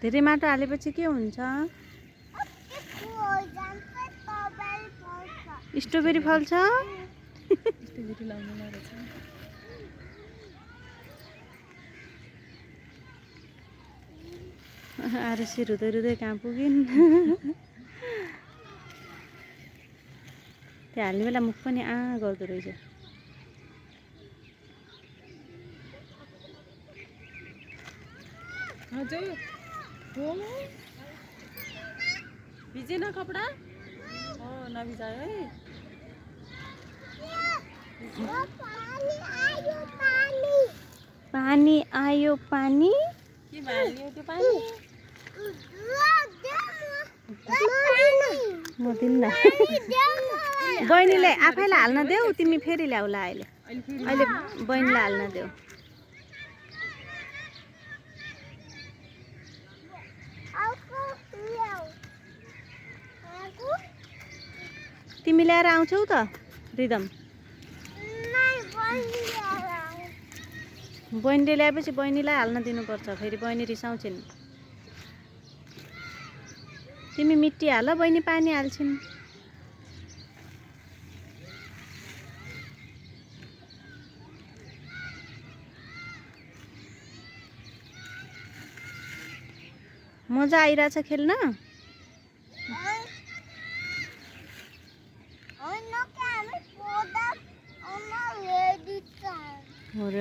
धेरै माटो हालेपछि के हुन्छ? स्ट्रबेरी फल्छ। स्ट्रबेरी लाउनु रहेछ। आरुसी रुँदै रुँदै कहाँ पुगिन्। त्यो हाल्ने बेला मुख पनि गर्दो रहेछ। हजुर हो भिजेन कपडा? हो नभिजायो है। पानी आयो पानी। के हाल्ने त्यो पानी? म दिन्न। बहिनीलाई आफैलाई हाल्न देऊ, तिमी फेरि ल्याउला अहिले। अहिले बहिनीलाई हाल्न देऊ। तिमी ल्याएर आउँछौ त रिदम? बहिनीले ल्याएपछि बहिनीलाई हाल्न दिनुपर्छ, फेरि बहिनी रिसाउँछिन्। तिमी मिट्टी हाल, बहिनी पानी हाल्छिन्। मजा आइरहेछ खेल्न? हो र।